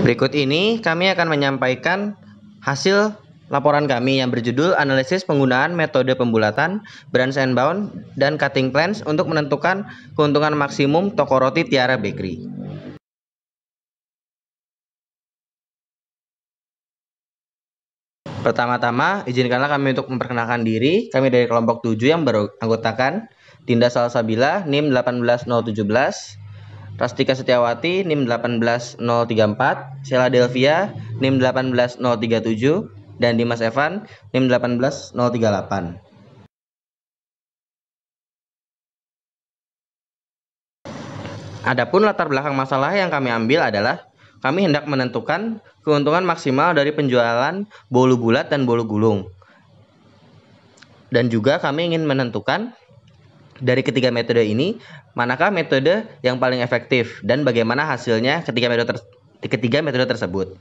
Berikut ini kami akan menyampaikan hasil laporan kami yang berjudul Analisis Penggunaan Metode Pembulatan, Branch and Bound, dan Cutting Plans untuk menentukan keuntungan maksimum toko roti Tiara Bakery. Pertama-tama, izinkanlah kami untuk memperkenalkan diri. Kami dari kelompok 7 yang beranggotakan Dinda Salsabila, NIM 18017, Rastika Setiawati, NIM 18034, Sheila Delvia, NIM 18037, dan Dimas Evan, NIM 18038. Adapun latar belakang masalah yang kami ambil adalah kami hendak menentukan keuntungan maksimal dari penjualan bolu bulat dan bolu gulung. Dan juga kami ingin menentukan dari ketiga metode ini, manakah metode yang paling efektif dan bagaimana hasilnya ketiga metode tersebut.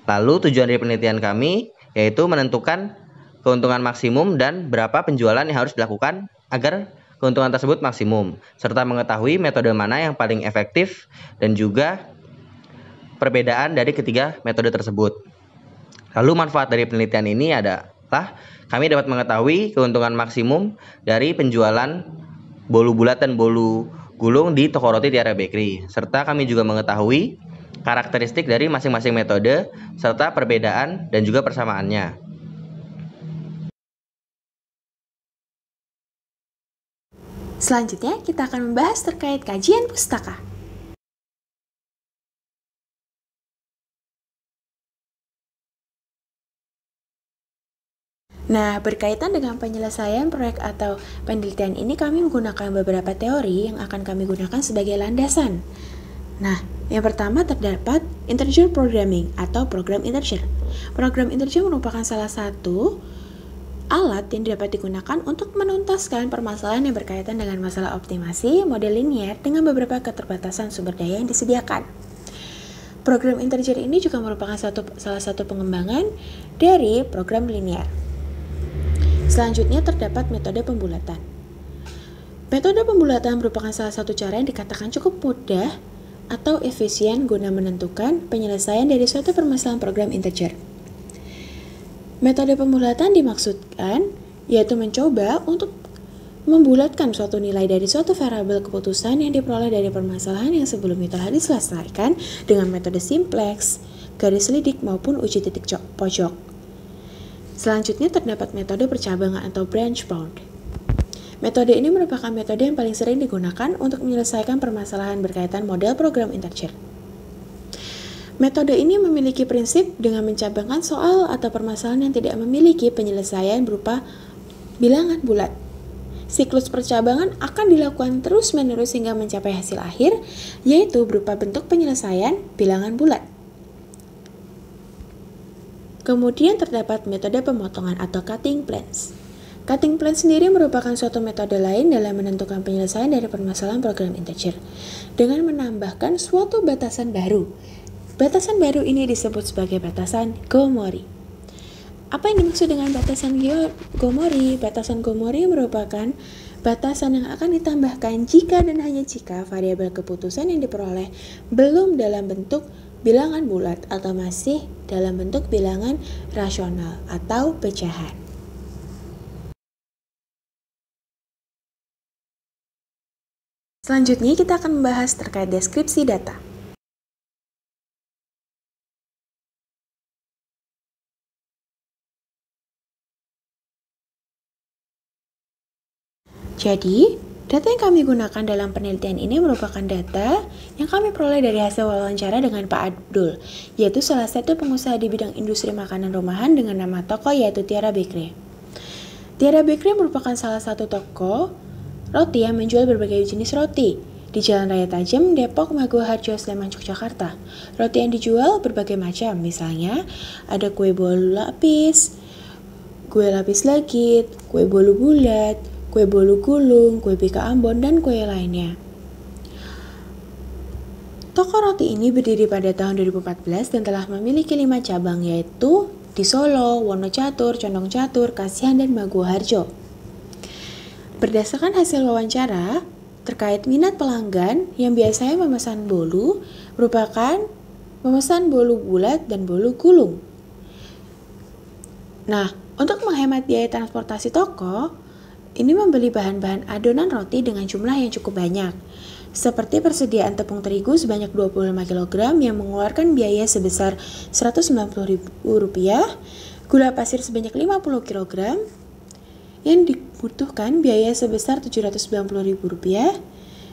Lalu tujuan dari penelitian kami yaitu menentukan keuntungan maksimum dan berapa penjualan yang harus dilakukan agar keuntungan tersebut maksimum, serta mengetahui metode mana yang paling efektif dan juga perbedaan dari ketiga metode tersebut. Lalu manfaat dari penelitian ini adalah kami dapat mengetahui keuntungan maksimum dari penjualan bolu bulat dan bolu gulung di toko roti Tiara Bakery, serta kami juga mengetahui karakteristik dari masing-masing metode serta perbedaan dan juga persamaannya. Selanjutnya, kita akan membahas terkait kajian pustaka. Nah, berkaitan dengan penyelesaian proyek atau penelitian ini, kami menggunakan beberapa teori yang akan kami gunakan sebagai landasan. Nah, yang pertama terdapat integer programming atau program integer. Program integer merupakan salah satu alat yang dapat digunakan untuk menuntaskan permasalahan yang berkaitan dengan masalah optimasi model linear dengan beberapa keterbatasan sumber daya yang disediakan. Program integer ini juga merupakan salah satu pengembangan dari program linear. Selanjutnya terdapat metode pembulatan. Metode pembulatan merupakan salah satu cara yang dikatakan cukup mudah atau efisien guna menentukan penyelesaian dari suatu permasalahan program integer. Metode pembulatan dimaksudkan yaitu mencoba untuk membulatkan suatu nilai dari suatu variabel keputusan yang diperoleh dari permasalahan yang sebelumnya telah diselesaikan dengan metode simplex, garis lidik maupun uji titik pojok. Selanjutnya terdapat metode percabangan atau branch bound. Metode ini merupakan metode yang paling sering digunakan untuk menyelesaikan permasalahan berkaitan model program integer. Metode ini memiliki prinsip dengan mencabangkan soal atau permasalahan yang tidak memiliki penyelesaian berupa bilangan bulat. Siklus percabangan akan dilakukan terus-menerus hingga mencapai hasil akhir, yaitu berupa bentuk penyelesaian bilangan bulat. Kemudian terdapat metode pemotongan atau cutting plans. Cutting plan sendiri merupakan suatu metode lain dalam menentukan penyelesaian dari permasalahan program integer dengan menambahkan suatu batasan baru. Batasan baru ini disebut sebagai batasan Gomori. Apa yang dimaksud dengan batasan Gomori? Batasan Gomori merupakan batasan yang akan ditambahkan jika dan hanya jika variabel keputusan yang diperoleh belum dalam bentuk bilangan bulat atau masih dalam bentuk bilangan rasional atau pecahan. Selanjutnya kita akan membahas terkait deskripsi data. Jadi, data yang kami gunakan dalam penelitian ini merupakan data yang kami peroleh dari hasil wawancara dengan Pak Abdul, yaitu salah satu pengusaha di bidang industri makanan rumahan dengan nama toko yaitu Tiara Bakery. Tiara Bakery merupakan salah satu toko roti yang menjual berbagai jenis roti di Jalan Raya Tajem, Depok, Maguwoharjo, Sleman, Yogyakarta. Roti yang dijual berbagai macam, misalnya ada kue bolu lapis, kue lapis legit, kue bolu bulat, kue bolu gulung, kue pika Ambon, dan kue lainnya. Toko roti ini berdiri pada tahun 2014 dan telah memiliki 5 cabang, yaitu di Solo, Wonocatur, Condong Catur, Kasihan, dan Maguwoharjo. Berdasarkan hasil wawancara terkait minat pelanggan yang biasanya memesan bolu merupakan memesan bolu bulat dan bolu gulung. Nah, untuk menghemat biaya transportasi toko, ini membeli bahan-bahan adonan roti dengan jumlah yang cukup banyak, seperti persediaan tepung terigu sebanyak 25 kg yang mengeluarkan biaya sebesar Rp190.000, gula pasir sebanyak 50 kg yang dibutuhkan biaya sebesar Rp790.000,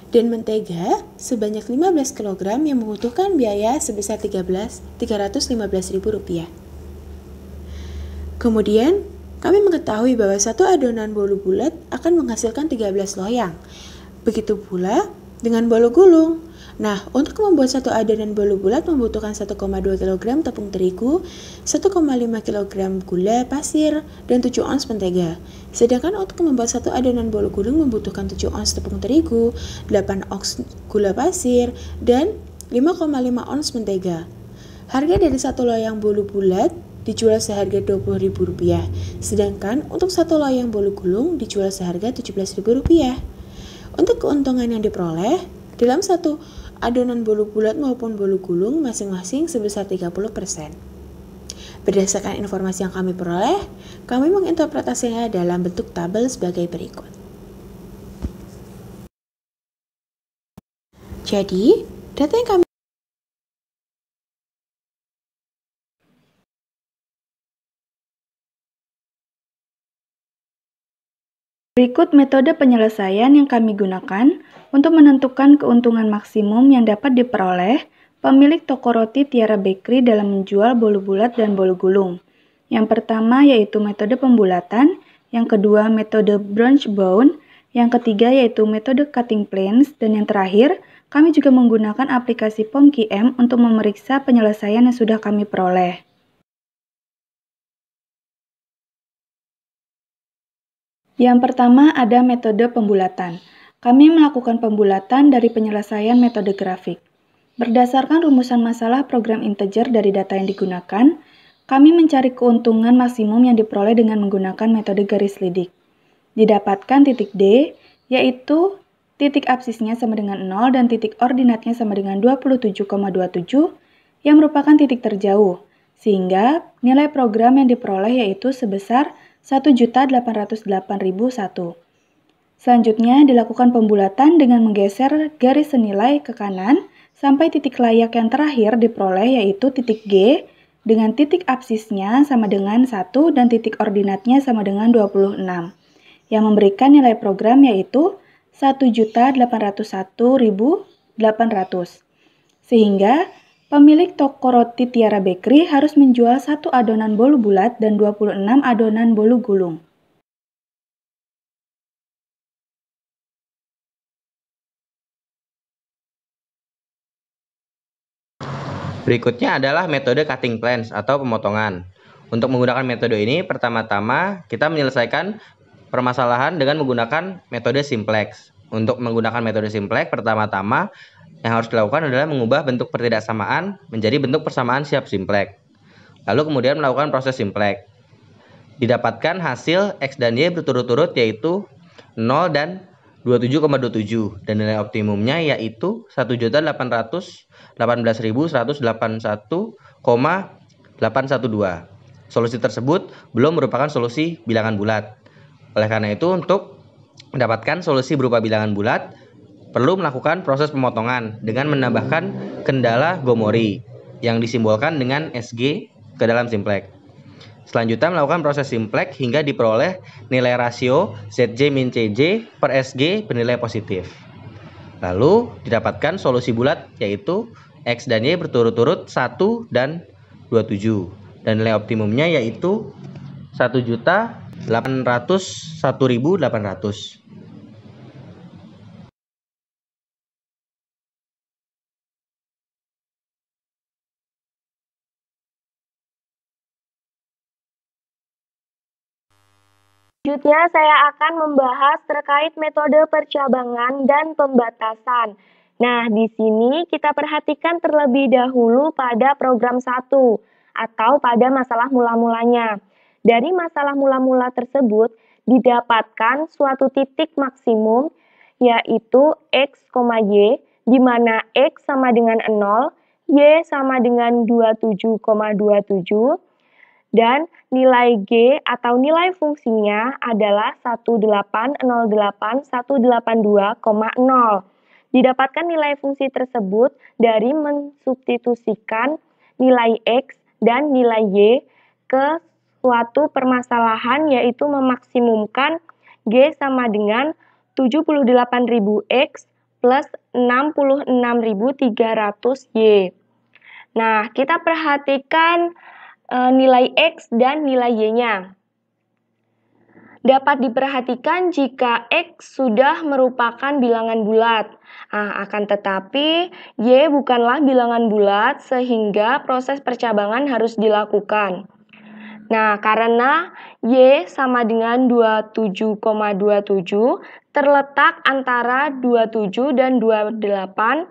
dan mentega sebanyak 15 kg yang membutuhkan biaya sebesar Rp315.000. Kemudian, kami mengetahui bahwa satu adonan bolu bulat akan menghasilkan 13 loyang. Begitu pula dengan bolu gulung. Nah, untuk membuat satu adonan bolu bulat membutuhkan 1,2 kg tepung terigu, 1,5 kg gula pasir, dan 7 ons mentega. Sedangkan untuk membuat satu adonan bolu gulung membutuhkan 7 ons tepung terigu, 8 ons gula pasir, dan 5,5 ons mentega. Harga dari satu loyang bolu bulat dijual seharga Rp20.000, sedangkan untuk satu loyang bolu gulung dijual seharga Rp17.000. Untuk keuntungan yang diperoleh, dalam satu adonan bolu bulat maupun bolu gulung masing-masing sebesar 30%. Berdasarkan informasi yang kami peroleh, kami menginterpretasinya dalam bentuk tabel sebagai berikut. Jadi, data yang kami Berikut metode penyelesaian yang kami gunakan untuk menentukan keuntungan maksimum yang dapat diperoleh pemilik toko roti Tiara Bakery dalam menjual bolu bulat dan bolu gulung. Yang pertama yaitu metode pembulatan, yang kedua metode brunch bound, yang ketiga yaitu metode cutting planes, dan yang terakhir kami juga menggunakan aplikasi POMQM untuk memeriksa penyelesaian yang sudah kami peroleh. Yang pertama ada metode pembulatan. Kami melakukan pembulatan dari penyelesaian metode grafik. Berdasarkan rumusan masalah program integer dari data yang digunakan, kami mencari keuntungan maksimum yang diperoleh dengan menggunakan metode garis lidik. Didapatkan titik D, yaitu titik absisnya sama dengan 0 dan titik ordinatnya sama dengan 27,27 yang merupakan titik terjauh, sehingga nilai program yang diperoleh yaitu sebesar 1.808.001. Selanjutnya dilakukan pembulatan dengan menggeser garis senilai ke kanan sampai titik layak yang terakhir diperoleh yaitu titik G dengan titik absisnya sama dengan 1 dan titik ordinatnya sama dengan 26 yang memberikan nilai program yaitu 1.801.800. Sehingga pemilik toko roti Tiara Bakery harus menjual satu adonan bolu bulat dan 26 adonan bolu gulung. Berikutnya adalah metode cutting planes atau pemotongan. Untuk menggunakan metode ini, pertama-tama kita menyelesaikan permasalahan dengan menggunakan metode simplex. Untuk menggunakan metode simplex, pertama-tama yang harus dilakukan adalah mengubah bentuk pertidaksamaan menjadi bentuk persamaan siap simplex. Lalu kemudian melakukan proses simplex. Didapatkan hasil X dan Y berturut-turut yaitu 0 dan 27,27 dan nilai optimumnya yaitu 1.818.181,812. Solusi tersebut belum merupakan solusi bilangan bulat. Oleh karena itu, untuk mendapatkan solusi berupa bilangan bulat, perlu melakukan proses pemotongan dengan menambahkan kendala Gomori yang disimbolkan dengan SG ke dalam simplex. Selanjutnya melakukan proses simplex hingga diperoleh nilai rasio ZJ min CJ per SG bernilai positif. Lalu didapatkan solusi bulat yaitu X dan Y berturut-turut 1 dan 27 dan nilai optimumnya yaitu 1.801.800. Selanjutnya saya akan membahas terkait metode percabangan dan pembatasan. Nah, di sini kita perhatikan terlebih dahulu pada program 1 atau pada masalah mula-mulanya. Dari masalah mula-mula tersebut didapatkan suatu titik maksimum yaitu X, Y, di mana X sama dengan 0, Y sama dengan 27,27 dan nilai G atau nilai fungsinya adalah 1808182,0. Didapatkan nilai fungsi tersebut dari mensubstitusikan nilai X dan nilai Y ke suatu permasalahan, yaitu memaksimumkan G sama dengan 78.000X plus 66.300Y. Nah, kita perhatikan nilai X dan nilai Y-nya. Dapat diperhatikan jika X sudah merupakan bilangan bulat. Akan tetapi Y bukanlah bilangan bulat sehingga proses percabangan harus dilakukan. Nah, karena Y sama dengan 27,27 terletak antara 27 dan 28,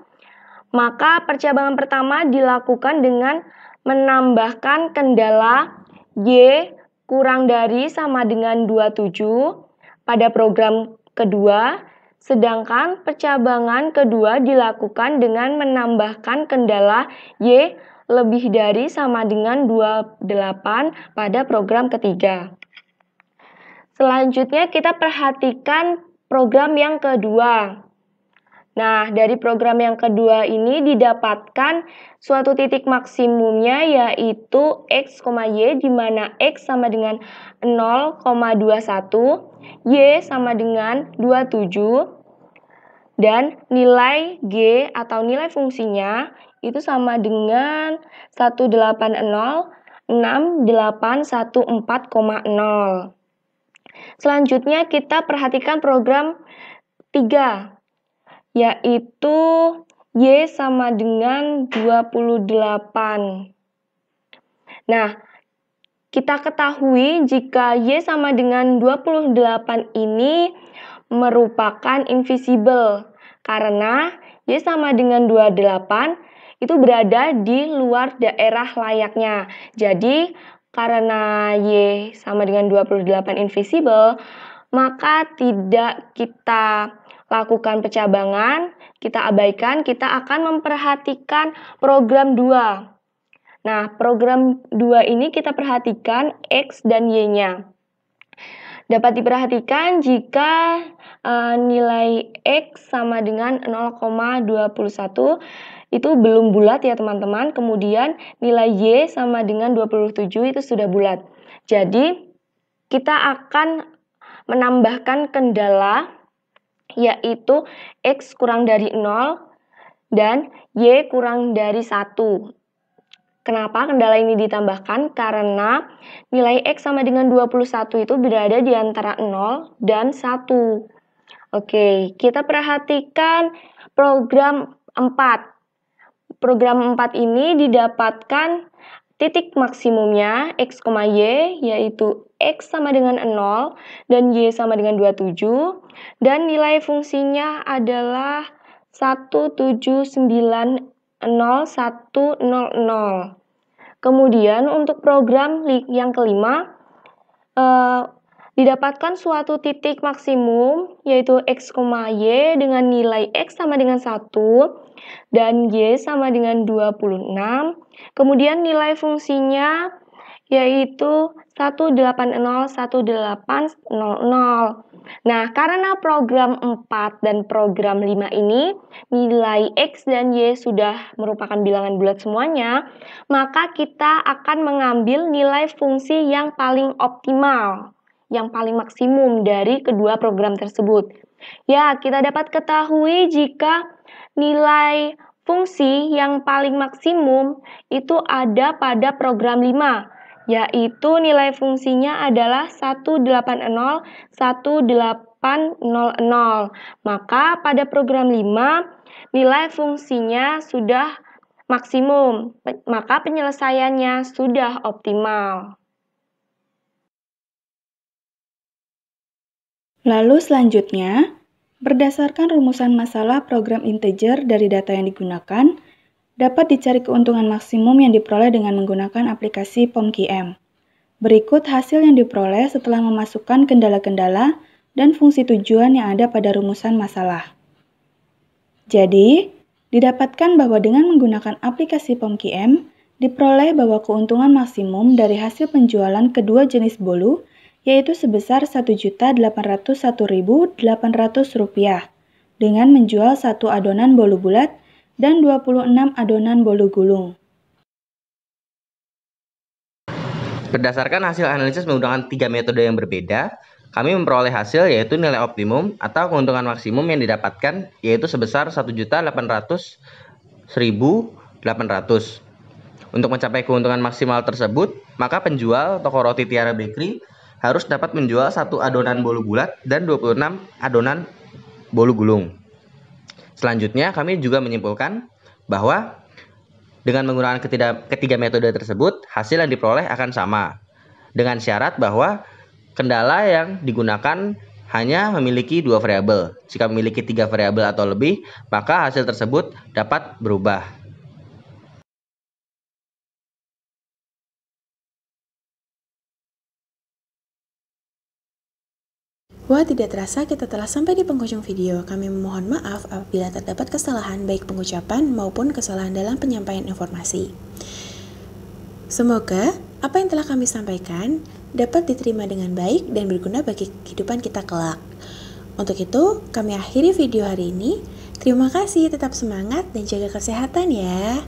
maka percabangan pertama dilakukan dengan menambahkan kendala Y kurang dari sama dengan 27 pada program kedua, sedangkan percabangan kedua dilakukan dengan menambahkan kendala Y lebih dari sama dengan 28 pada program ketiga. Selanjutnya kita perhatikan program yang kedua. Nah, dari program yang kedua ini didapatkan suatu titik maksimumnya yaitu X, Y, di mana X sama dengan 0,21, Y sama dengan 27, dan nilai G atau nilai fungsinya itu sama dengan 1806814,0. Selanjutnya kita perhatikan program 3. Yaitu Y sama dengan 28. Nah, kita ketahui jika Y sama dengan 28 ini merupakan invisible, karena Y sama dengan 28 itu berada di luar daerah layaknya. Jadi, karena Y sama dengan 28 invisible, maka tidak kita lakukan percabangan, kita abaikan, kita akan memperhatikan program 2. Nah, program 2 ini kita perhatikan X dan Y-nya. Dapat diperhatikan jika nilai X sama dengan 0,21 itu belum bulat ya teman-teman. Kemudian nilai Y sama dengan 27 itu sudah bulat. Jadi, kita akan menambahkan kendala yaitu X kurang dari 0 dan Y kurang dari 1. Kenapa kendala ini ditambahkan? Karena nilai X sama dengan 21 itu berada di antara 0 dan 1. Oke, kita perhatikan program 4. Program 4 ini didapatkan titik maksimumnya X, Y, yaitu X sama dengan 0 dan Y sama dengan 27, dan nilai fungsinya adalah 1790100. Kemudian untuk program yang kelima, didapatkan suatu titik maksimum yaitu X, Y dengan nilai X sama dengan 1 dan Y sama dengan 26. Kemudian nilai fungsinya yaitu 1801800. Nah, karena program 4 dan program 5 ini nilai X dan Y sudah merupakan bilangan bulat semuanya, maka kita akan mengambil nilai fungsi yang paling optimal, yang paling maksimum dari kedua program tersebut. Ya, kita dapat ketahui jika nilai fungsi yang paling maksimum itu ada pada program 5, yaitu nilai fungsinya adalah 1801800. Maka pada program 5, nilai fungsinya sudah maksimum, maka penyelesaiannya sudah optimal. Lalu selanjutnya, berdasarkan rumusan masalah program integer dari data yang digunakan, dapat dicari keuntungan maksimum yang diperoleh dengan menggunakan aplikasi POMQM. Berikut hasil yang diperoleh setelah memasukkan kendala-kendala dan fungsi tujuan yang ada pada rumusan masalah. Jadi, Didapatkan bahwa dengan menggunakan aplikasi POMQM, diperoleh bahwa keuntungan maksimum dari hasil penjualan kedua jenis bolu yaitu sebesar Rp1.801.800 dengan menjual 1 adonan bolu bulat dan 26 adonan bolu gulung. Berdasarkan hasil analisis menggunakan 3 metode yang berbeda, kami memperoleh hasil yaitu nilai optimum atau keuntungan maksimum yang didapatkan yaitu sebesar Rp1.800.800. Untuk mencapai keuntungan maksimal tersebut, maka penjual toko roti Tiara Bakery harus dapat menjual 1 adonan bolu bulat dan 26 adonan bolu gulung. Selanjutnya, kami juga menyimpulkan bahwa dengan menggunakan ketiga metode tersebut, hasil yang diperoleh akan sama. Dengan syarat bahwa kendala yang digunakan hanya memiliki 2 variabel. Jika memiliki 3 variabel atau lebih, maka hasil tersebut dapat berubah. Wah, tidak terasa kita telah sampai di penghujung video. Kami memohon maaf apabila terdapat kesalahan baik pengucapan maupun kesalahan dalam penyampaian informasi. Semoga apa yang telah kami sampaikan dapat diterima dengan baik dan berguna bagi kehidupan kita kelak. Untuk itu, kami akhiri video hari ini. Terima kasih, tetap semangat dan jaga kesehatan ya.